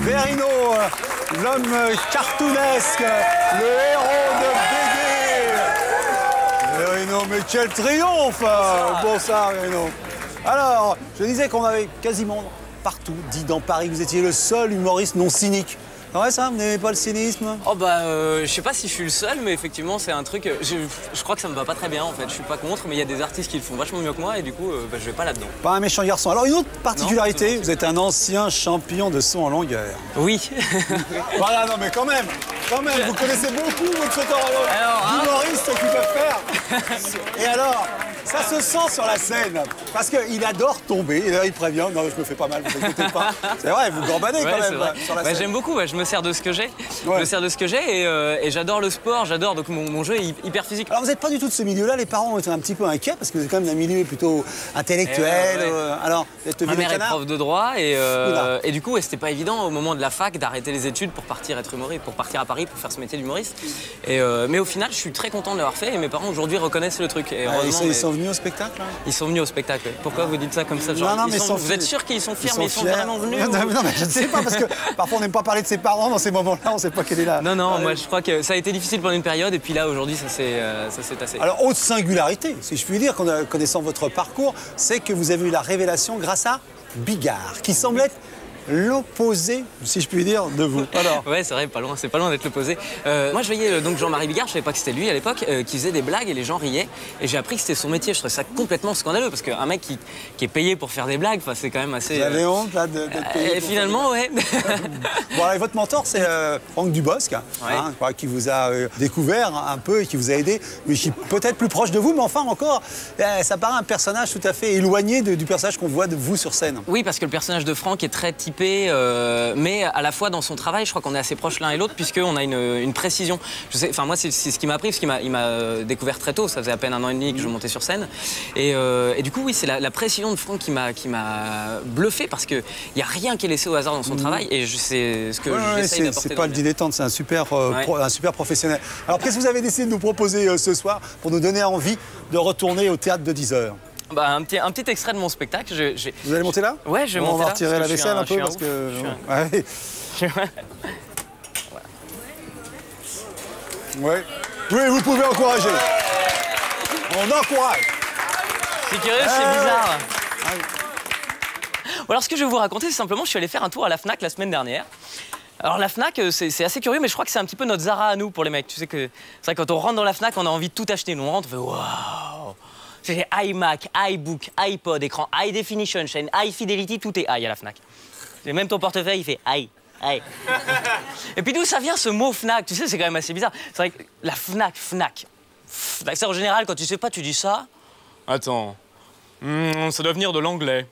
Verino, l'homme cartoonesque, le héros de BD. Verino, mais quel triomphe! Bon ça, Verino. Alors, je disais qu'on avait quasiment partout dit dans Paris que vous étiez le seul humoriste non cynique. Ah ouais, ça, vous n'aimez pas le cynisme? Oh bah, je sais pas si je suis le seul, mais effectivement, c'est un truc... Je crois que ça me va pas très bien, en fait. Je suis pas contre, mais il y a des artistes qui le font vachement mieux que moi, et du coup, bah, je vais pas là-dedans. Pas un méchant garçon. Alors, une autre particularité, vous êtes un ancien champion de saut en longueur. Oui. Voilà, non, mais quand même, vous connaissez beaucoup votre saut en longueur. D'humoristes qui peuvent faire. Et alors, ça se sent sur la scène, parce qu'il adore tomber, et là, il prévient, non, je me fais pas mal, vous inquiétez pas. C'est vrai, vous gambadez quand même sur la scène. J'aime beaucoup, je me sers de ce que j'ai. Je me sers de ce que j'ai et j'adore le sport, j'adore, donc mon jeu est hyper physique. Alors vous n'êtes pas du tout de ce milieu-là, les parents ont été un petit peu inquiets parce que vous êtes quand même d'un milieu plutôt intellectuel. Alors, vous êtes ma mère est prof de droit et du coup, c'était pas évident au moment de la fac d'arrêter les études pour partir être humoriste, pour partir à Paris pour faire ce métier d'humoriste. Mais au final, je suis très content de l'avoir fait et mes parents aujourd'hui reconnaissent le truc. Et ils sont venus au spectacle hein? Ils sont venus au spectacle. Pourquoi vous dites ça comme ça genre, non, mais vous êtes sûr qu'ils sont fiers, mais ils sont vraiment venus Non, mais je ne sais pas parce que parfois on n'aime pas parler de ses parents dans ces moments-là, on ne sait pas quelle est la... Non, moi je crois que ça a été difficile pendant une période et puis là aujourd'hui ça s'est tassé. Alors autre singularité, si je puis dire, connaissant votre parcours, c'est que vous avez eu la révélation grâce à Bigard, qui semble être l'opposé, si je puis dire, de vous. Alors. Ouais, c'est vrai, c'est pas loin d'être l'opposé. Moi, je voyais donc Jean-Marie Bigard, je savais pas que c'était lui à l'époque, qui faisait des blagues et les gens riaient. Et j'ai appris que c'était son métier. Je trouvais ça complètement scandaleux parce qu'un mec qui est payé pour faire des blagues, c'est quand même assez. Vous avez honte là d'être payé. Et finalement, ouais. Bon, et votre mentor, c'est Franck Dubosc, qui vous a découvert un peu et qui vous a aidé, mais qui est peut-être plus proche de vous, mais enfin encore, ça paraît un personnage tout à fait éloigné du personnage qu'on voit de vous sur scène. Oui, parce que le personnage de Franck est très typé, mais à la fois dans son travail, je crois qu'on est assez proches l'un et l'autre, puisqu'on a une précision. Je sais, enfin moi, c'est ce qui m'a appris, parce qu'il m'a découvert très tôt, ça faisait à peine 1 an et demi que je montais sur scène. Et du coup, oui, c'est la précision de Franck qui m'a bluffé, parce qu'il n'y a rien qui est laissé au hasard dans son travail, et c'est ce que j'essaye d'apporter. C'est pas le dilettante, c'est un super professionnel. Alors, qu'est-ce que vous avez décidé de nous proposer ce soir pour nous donner envie de retourner au théâtre de 10 heures? Bah, un petit extrait de mon spectacle. Vous allez monter là? Ouais, je vais monter là. On va retirer la vaisselle un peu parce que... Ouais. Oui, vous pouvez encourager. On encourage. C'est curieux, c'est bizarre. Alors, ce que je vais vous raconter, c'est simplement, je suis allé faire un tour à la Fnac la semaine dernière. Alors la Fnac, c'est assez curieux, mais je crois que c'est un petit peu notre Zara à nous pour les mecs. Tu sais que c'est vrai, quand on rentre dans la Fnac, on a envie de tout acheter. Nous, on rentre, on fait waouh. C'est iMac, iBook, iPod, écran high definition, chaîne high fidelity, tout est high à la Fnac. Et même ton portefeuille, il fait high. Et puis d'où ça vient ce mot Fnac? Tu sais, c'est quand même assez bizarre. C'est vrai que la Fnac, c'est en général, quand tu sais pas, tu dis ça. Attends, ça doit venir de l'anglais.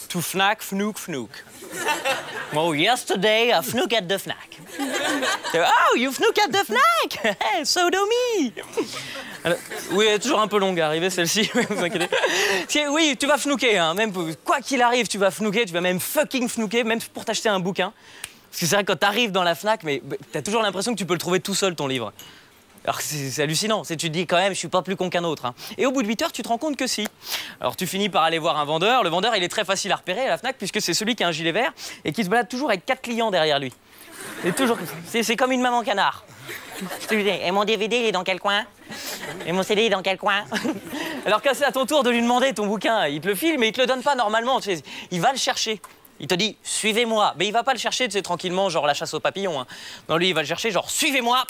To Fnac, Fnook, Fnook. Oh, yesterday I fnook at the Fnac. Oh, you fnook at the Fnac? Hey, so do me. Alors, oui, elle est toujours un peu longue à arriver, celle-ci, vous inquiétez. Oui, tu vas fnooker, hein, même quoi qu'il arrive, tu vas fnooker, tu vas même fucking fnooker, même pour t'acheter un bouquin. Parce que c'est vrai que quand t'arrives dans la Fnac, mais t'as toujours l'impression que tu peux le trouver tout seul, ton livre. Alors c'est hallucinant, tu te dis quand même, je suis pas plus con qu'un autre. Hein. Et au bout de 8 heures, tu te rends compte que si. Alors tu finis par aller voir un vendeur. Le vendeur, il est très facile à repérer à la Fnac, puisque c'est celui qui a un gilet vert et qui se balade toujours avec 4 clients derrière lui. C'est comme une maman canard. Et mon DVD, il est dans quel coin? Et mon CD, il est dans quel coin? Alors quand c'est à ton tour de lui demander ton bouquin, il te le file, mais il te le donne pas normalement. Tu sais, il va le chercher. Il te dit, suivez-moi. Mais il va pas le chercher, tu sais, tranquillement, genre la chasse aux papillons. Hein. Non, lui, il va le chercher, genre, suivez-moi.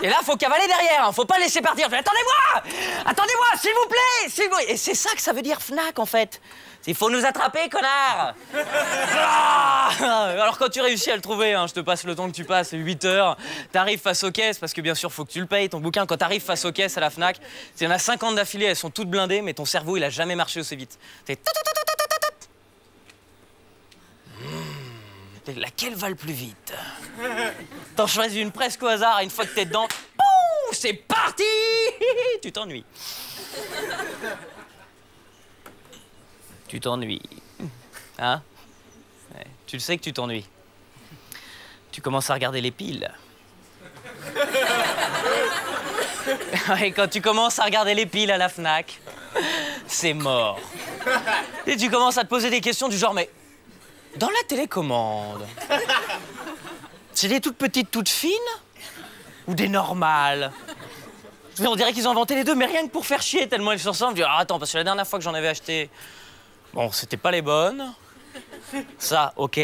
Et là, faut cavaler derrière, hein. Faut pas laisser partir. Attendez-moi! Attendez-moi, s'il vous plaît! S'il vous... Et c'est ça que ça veut dire Fnac, en fait. Il faut nous attraper, connard! Alors, quand tu réussis à le trouver, hein, je te passe le temps que tu passes, 8 heures, t'arrives face aux caisses, parce que bien sûr, faut que tu le payes, ton bouquin. Quand t'arrives face aux caisses à la Fnac, il y en a 50 d'affilée, elles sont toutes blindées, mais ton cerveau, il a jamais marché aussi vite. Laquelle va le plus vite? T'en choisis une presque au hasard, et une fois que t'es dedans, c'est parti. Tu t'ennuies. Tu t'ennuies. Hein? Ouais, tu le sais que tu t'ennuies. Tu commences à regarder les piles. Et quand tu commences à regarder les piles à la Fnac, c'est mort. Et tu commences à te poser des questions du genre, mais dans la télécommande, c'est des toutes petites, toutes fines ou des normales? On dirait qu'ils ont inventé les deux, mais rien que pour faire chier, tellement elles se ressemblent. Je dis, ah, attends, parce que la dernière fois que j'en avais acheté, bon, c'était pas les bonnes. Ça, ok.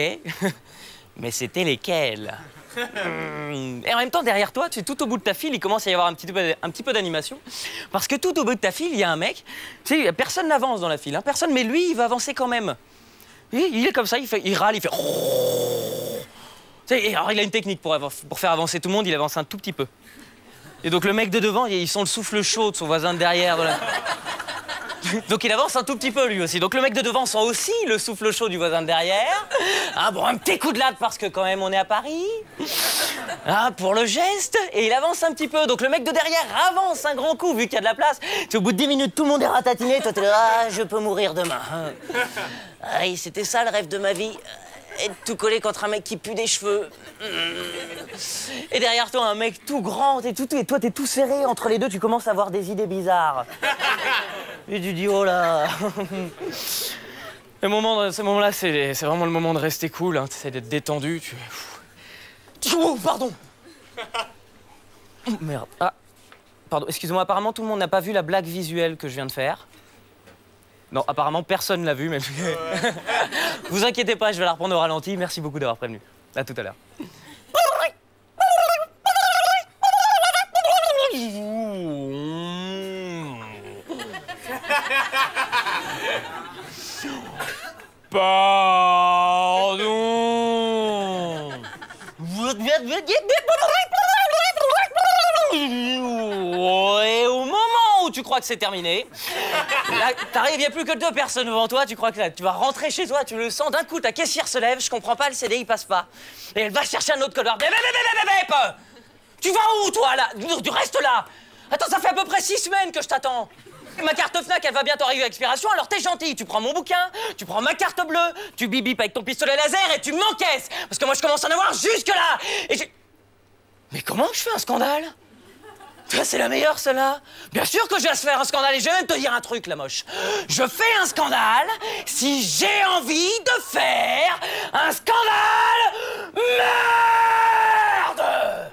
Mais c'était lesquelles? Et en même temps, derrière toi, tu sais, tout au bout de ta file, il commence à y avoir un petit peu d'animation. Parce que tout au bout de ta file, il y a un mec, tu sais, personne n'avance dans la file, hein, personne, mais lui, il va avancer quand même. Il est comme ça, il râle, il fait... Tu sais, alors, il a une technique pour faire avancer tout le monde, il avance un tout petit peu. Et donc le mec de devant, il sent le souffle chaud de son voisin de derrière. Donc il avance un tout petit peu lui aussi. Donc le mec de devant sent aussi le souffle chaud du voisin de derrière. Ah bon, un petit coup de latte parce que quand même on est à Paris. Ah, pour le geste. Et il avance un petit peu. Donc le mec de derrière avance un grand coup vu qu'il y a de la place. Au bout de 10 minutes, tout le monde est ratatiné. Toi t'es là, ah, je peux mourir demain. Aïe, c'était ça le rêve de ma vie. Être tout collé contre un mec qui pue des cheveux. Et derrière toi, un mec tout grand, et toi, t'es tout serré. Entre les deux, tu commences à avoir des idées bizarres. Et tu dis, oh là. Ce moment-là, c'est vraiment le moment de rester cool. Hein. Tu essaies d'être détendu. Oh, pardon. Oh, merde. Ah, pardon, excusez-moi, apparemment, tout le monde n'a pas vu la blague visuelle que je viens de faire. Non, apparemment, personne l'a vu, mais... Vous inquiétez pas, je vais la reprendre au ralenti. Merci beaucoup d'avoir prévenu. À tout à l'heure. Pardon. Et au moment où tu crois que c'est terminé, là, t'arrives, il n'y a plus que 2 personnes devant toi, tu crois que là, tu vas rentrer chez toi, tu le sens, d'un coup, ta caissière se lève, je comprends pas, le CD, il passe pas. Et elle va chercher un autre couloir. Tu vas où, toi, là? Tu restes là. Attends, ça fait à peu près 6 semaines que je t'attends. Ma carte Fnac, elle va bientôt arriver à expiration, alors t'es gentil, tu prends mon bouquin, tu prends ma carte bleue, tu bip avec ton pistolet laser et tu m'encaisses. Parce que moi, je commence à en avoir jusque-là. Et mais comment je fais un scandale? Toi, c'est la meilleure, celle-là. Bien sûr que je vais se faire un scandale, et je vais même te dire un truc, la moche. Je fais un scandale si j'ai envie de faire un scandale. Merde!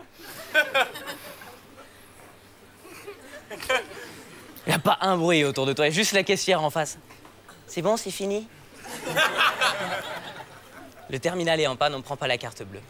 Il n'y a pas un bruit autour de toi, il y a juste la caissière en face. C'est bon, c'est fini? Le terminal est en panne, on ne prend pas la carte bleue.